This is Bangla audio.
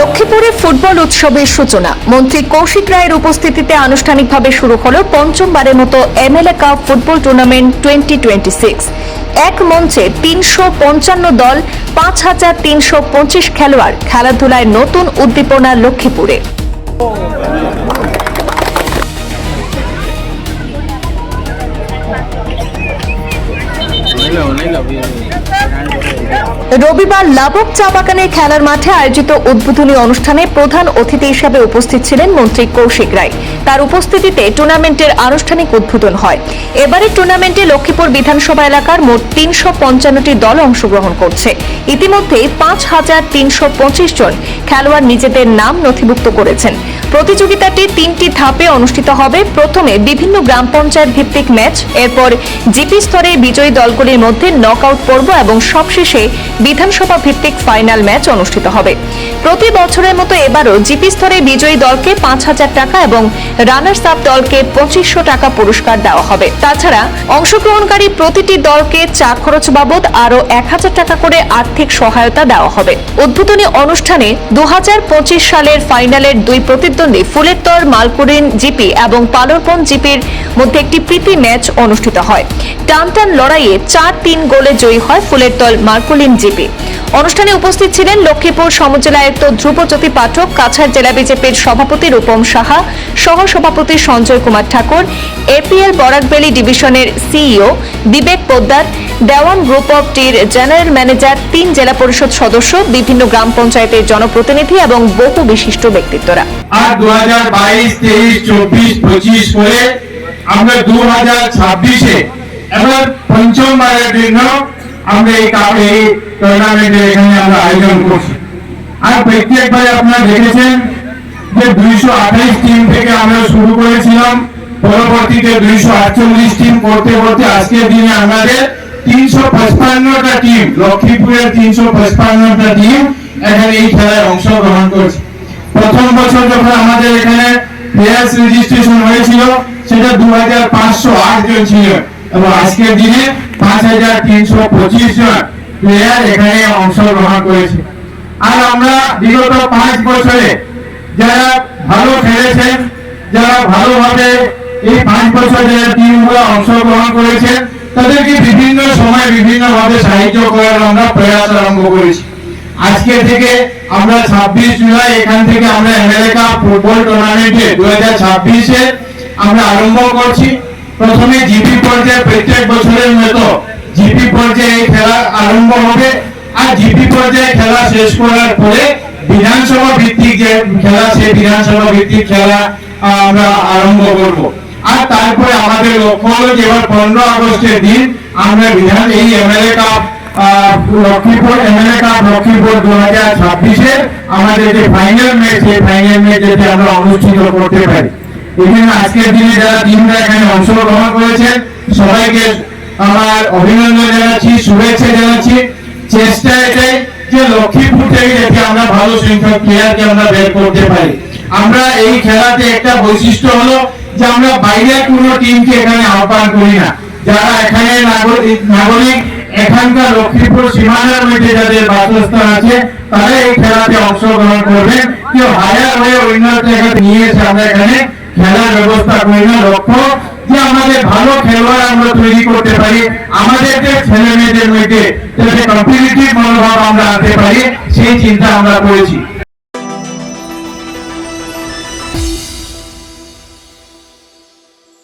লক্ষ্মীপুরে ফুটবল উৎসবের সূচনা মন্ত্রী কৌশিক রায়ের উপস্থিতিতে আনুষ্ঠানিকভাবে শুরু হলো পঞ্চমবারের মতো এমএলএ কাপ ফুটবল টুর্নামেন্ট 2026। এক মঞ্চে 355 দল, 5325 খেলোয়াড়, খেলাধুলায় নতুন উদ্দীপনা লক্ষ্মীপুরে। রবিবার লাবক চা বাগানের খেলার মাঠে আয়োজিত উদ্বোধনী অনুষ্ঠানে প্রধান অতিথি হিসেবে উপস্থিত ছিলেন মন্ত্রী কৌশিক রায়। তার উপস্থিতিতে টুর্নামেন্টের আনুষ্ঠানিক উদ্বোধন হয়। এবারের টুর্নামেন্টে লক্ষ্মীপুর বিধানসভা এলাকার মোট 355টি দল অংশগ্রহণ করছে। ইতিমধ্যে 5325 জন খেলোয়াড় নিজেদের নাম নথিভুক্ত করেছেন। প্রতিযোগিতাটি 3টি ধাপে অনুষ্ঠিত হবে। প্রথমে বিভিন্ন গ্রাম পঞ্চায়েত ভিত্তিক ম্যাচ, এরপর জিপি স্তরে বিজয়ী দলগুলির মধ্যে নকআউট পর্ব এবং সবশেষে বিধানসভা ভিত্তিক ফাইনাল ম্যাচ অনুষ্ঠিত হবে। প্রতি বছরের মতো এবারও জিপি স্তরে বিজয়ী দলকে 5000 টাকা এবং রানার্স আপ দলকে 2500 টাকা পুরস্কার দেওয়া হবে। তাছাড়া অংশগ্রহণকারী প্রতিটি দলকে চা খরচ বাবদ আরও 1000 টাকা করে আর্থিক সহায়তা দেওয়া হবে। উদ্বোধনী অনুষ্ঠানে 2025 সালের ফাইনালের দুই প্রতিদ্বন্দ্বী ফুলেরতর মালকুরিন জিপি এবং পালরপন জিপির মধ্যে একটি প্রীতি ম্যাচ অনুষ্ঠিত হয়। টানটান লড়াইয়ে 4-3 গোলে জয়ী হয় ফুলেরতল মালকুরিন জিপি। অনুষ্ঠানে উপস্থিত ছিলেন লক্ষ্মীপুর সমজেলা আয়ুক্ত ধ্রুবজ্যোতি পাঠক, কাছাড় জেলা বিজেপির সভাপতি রূপম সাহা, সহ সভাপতি সঞ্জয় কুমার ঠাকুর, এপিএল বরাকবেলি ডিভিশনের CEO Bibek Poddar, Dewan group of টির জেনারেল ম্যানেজার, 3 জেলা পরিষদ সদস্য, বিভিন্ন গ্রাম পঞ্চায়েতের জনপ্রতিনিধি এবং বহু বিশিষ্ট ব্যক্তিত্বরা। আর 2022, 23, 24, 25 করে আমরা 2026-এ এবার পঞ্চমবারের জন্য আমরা এই টুর্নামেন্টে এখানে আমরা আয়োজন করছি। আর প্রত্যেকবারে আপনারা দেখেছেন যে 228 টিম থেকে আমরা শুরু করেছিলাম, পরবর্তীতে 248 টিম করতে করতে আজকের দিনে আমাদের 355টা টিম, লক্ষ্মীপুরের 355টা টিম এখানে এই খেলায় অংশগ্রহণ করছে। প্রথম বছর যখন আমাদের এখানে প্লেয়ার্স রেজিস্ট্রেশন হয়েছিল সেটা 2508 জন ছিল এবং আজকের দিনে 5325 জন প্লেয়ার এখানে অংশগ্রহণ করেছে। আর আমরা বিগত 5 বছরে যারা ভালো খেলেছেন, যারা ভালোভাবে এই 5 বছরে যারা টিমগুলো অংশগ্রহণ করেছেন তাদেরকে বিভিন্ন সময় বিভিন্নভাবে সাহায্য করার আমরা প্রয়াস আরম্ভ করেছি। আজকে থেকে আমরা 26 জুলাই এখান থেকে আমরা এমএলএ কাপ ফুটবল টুর্নামেন্টে 2026-এ আমরা আরম্ভ করছি। প্রথমে জিপি পর্যায়ে প্রত্যেক বছরের মতো জিপি পর্যায়ে খেলা আরম্ভ হবে আর জিপি পর্যায়ে খেলা শেষ করার পরে বিধানসভা ভিত্তিক যে খেলা সেই বিধানসভা ভিত্তিক খেলা আমরা আরম্ভ করব। আর তারপরে আমাদের লক্ষ্য হলো যে এবার 15 আগস্টের দিন আমরা এই MLA cup Lakshmipur MLA cup Lakshmipur 2026-এর আমাদের যে ফাইনাল ম্যাচ, সেই ফাইনাল ম্যাচ যাতে আমরা অনুষ্ঠিত করতে পারি। এখানে আজকের দিনে যারা টিমরা এখানে অংশগ্রহণ করেছেন সবাইকে আমার অভিনন্দন জানাচ্ছি, শুভেচ্ছা জানাচ্ছি। চেষ্টা এটাই যে লক্ষ্মীপুর থেকে যাতে আমরা ভালো সংখ্যক প্লেয়ারকে আমরা বের করতে পারি। আমরা এই খেলাতে একটা বৈশিষ্ট্য হলো যে আমরা বাইরের কোনো টিমকে এখানে আহ্বান করি না। যারা এখানে নাগরিক এখানকার লক্ষ্মীপুর সীমানার মধ্যে যাদের বাসস্থান আছে তারা এই খেলাতে অংশগ্রহণ করবেন। কেউ হায়ার হয়ে অন্য জায়গায় নিয়ে এসে আমরা এখানে খেলার ব্যবস্থা করি না। লক্ষ্য যে আমাদের ভালো খেলোয়াড় আমরা তৈরি করতে পারি, আমাদের যে ছেলে মেয়েদের মধ্যে যাতে কম্পিটিটিভ মনোভাব আমরা আনতে পারি সেই চিন্তা আমরা করেছি।